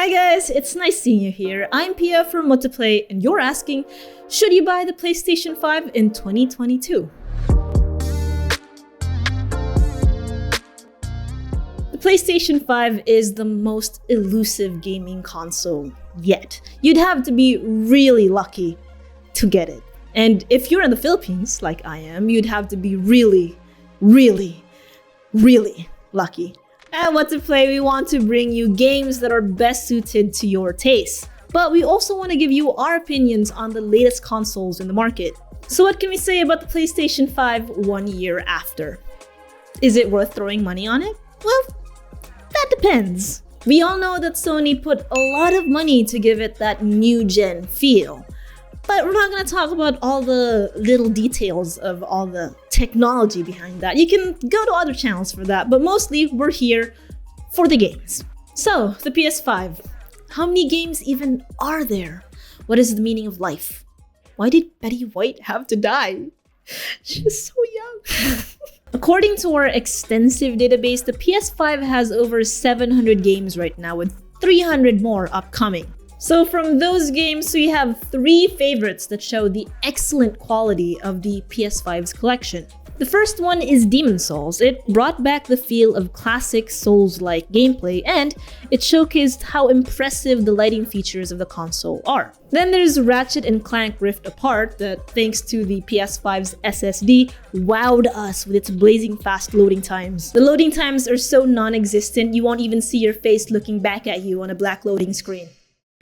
Hi guys, it's nice seeing you here. I'm Pia from What to Play, and you're asking, should you buy the PlayStation 5 in 2022? The PlayStation 5 is the most elusive gaming console yet. You'd have to be really lucky to get it. And if you're in the Philippines, like I am, you'd have to be really lucky. At What to Play, we want to bring you games that are best suited to your taste. But we also want to give you our opinions on the latest consoles in the market. So what can we say about the PlayStation 5 1 year after? Is it worth throwing money on it? Well, that depends. We all know that Sony put a lot of money to give it that new gen feel. But we're not going to talk about all the little details of all the technology behind that. You can go to other channels for that, but mostly we're here for the games. So, the PS5. How many games even are there? What is the meaning of life? Why did Betty White have to die? She's so young. According to our extensive database, the PS5 has over 700 games right now, with 300 more upcoming. So from those games, we have 3 favorites that show the excellent quality of the PS5's collection. The first one is Demon's Souls. It brought back the feel of classic Souls-like gameplay, and it showcased how impressive the lighting features of the console are. Then there's Ratchet & Clank Rift Apart that, thanks to the PS5's SSD, wowed us with its blazing fast loading times. The loading times are so non-existent, you won't even see your face looking back at you on a black loading screen.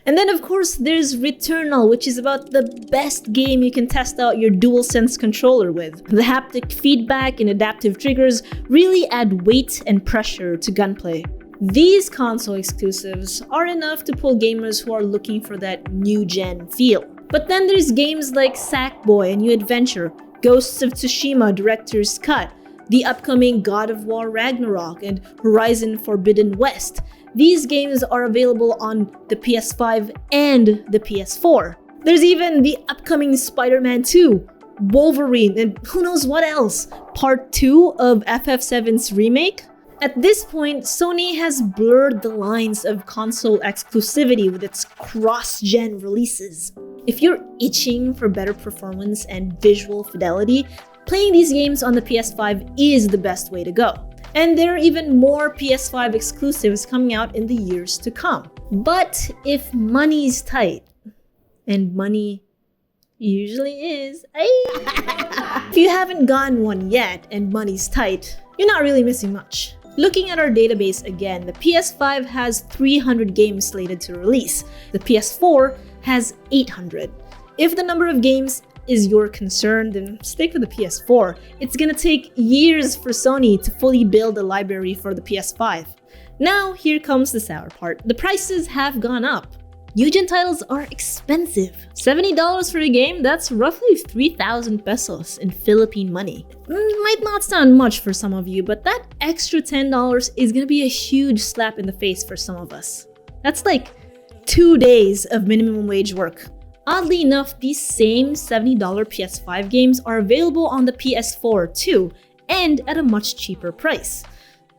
And then of course there's Returnal, which is about the best game you can test out your DualSense controller with. The haptic feedback and adaptive triggers really add weight and pressure to gunplay. These console exclusives are enough to pull gamers who are looking for that new gen feel. But then there's games like Sackboy: A New Adventure, Ghosts of Tsushima Director's Cut, the upcoming God of War Ragnarok, and Horizon Forbidden West. These games are available on the PS5 and the PS4. There's even the upcoming Spider-Man 2, Wolverine, and who knows what else. Part 2 of FF7's remake? At this point, Sony has blurred the lines of console exclusivity with its CrossGen releases. If you're itching for better performance and visual fidelity, playing these games on the PS5 is the best way to go. And there are even more PS5 exclusives coming out in the years to come. But if money's tight, and money usually is, if you haven't gotten one yet and money's tight, you're not really missing much. Looking at our database again, the PS5 has 300 games slated to release. The PS4 has 800. If the number of games is your concern, then stick with the PS4. It's gonna take years for Sony to fully build a library for the PS5. Now, here comes the sour part. The prices have gone up. New gen titles are expensive. $70 for a game, that's roughly 3,000 pesos in Philippine money. Might not sound much for some of you, but that extra $10 is gonna be a huge slap in the face for some of us. That's like 2 days of minimum wage work. Oddly enough, these same $70 PS5 games are available on the PS4 too, and at a much cheaper price.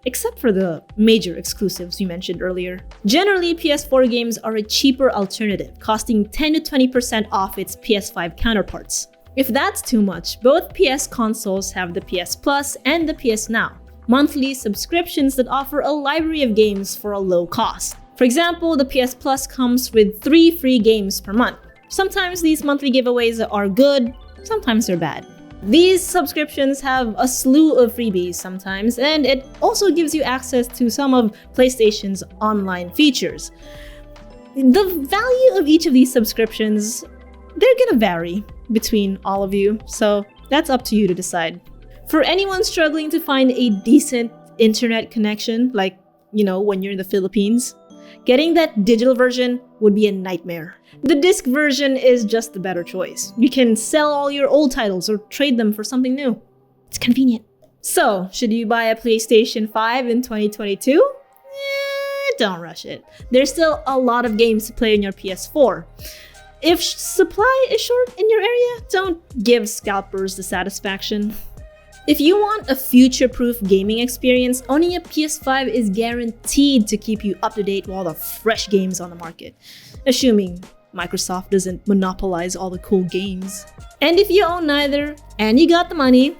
Except for the major exclusives we mentioned earlier. Generally, PS4 games are a cheaper alternative, costing 10 to 20% off its PS5 counterparts. If that's too much, both PS consoles have the PS Plus and the PS Now, monthly subscriptions that offer a library of games for a low cost. For example, the PS Plus comes with 3 free games per month. Sometimes these monthly giveaways are good, sometimes they're bad. These subscriptions have a slew of freebies sometimes, and it also gives you access to some of PlayStation's online features. The value of each of these subscriptions, they're gonna vary between all of you, so that's up to you to decide. For anyone struggling to find a decent internet connection, like, when you're in the Philippines, getting that digital version would be a nightmare. The disc version is just the better choice. You can sell all your old titles or trade them for something new. It's convenient. So, should you buy a PlayStation 5 in 2022? Don't rush it. There's still a lot of games to play on your PS4. If supply is short in your area, don't give scalpers the satisfaction. If you want a future-proof gaming experience, owning a PS5 is guaranteed to keep you up to date with all the fresh games on the market, assuming Microsoft doesn't monopolize all the cool games. And if you own neither, and you got the money,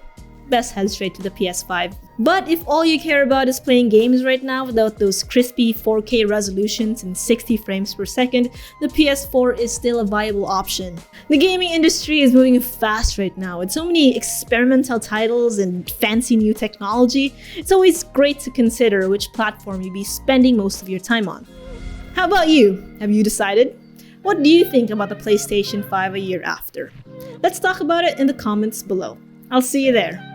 best head straight to the PS5. But if all you care about is playing games right now without those crispy 4K resolutions and 60 frames per second, the PS4 is still a viable option. The gaming industry is moving fast right now with so many experimental titles and fancy new technology. It's always great to consider which platform you'll be spending most of your time on. How about you? Have you decided? What do you think about the PlayStation 5 a year after? Let's talk about it in the comments below. I'll see you there.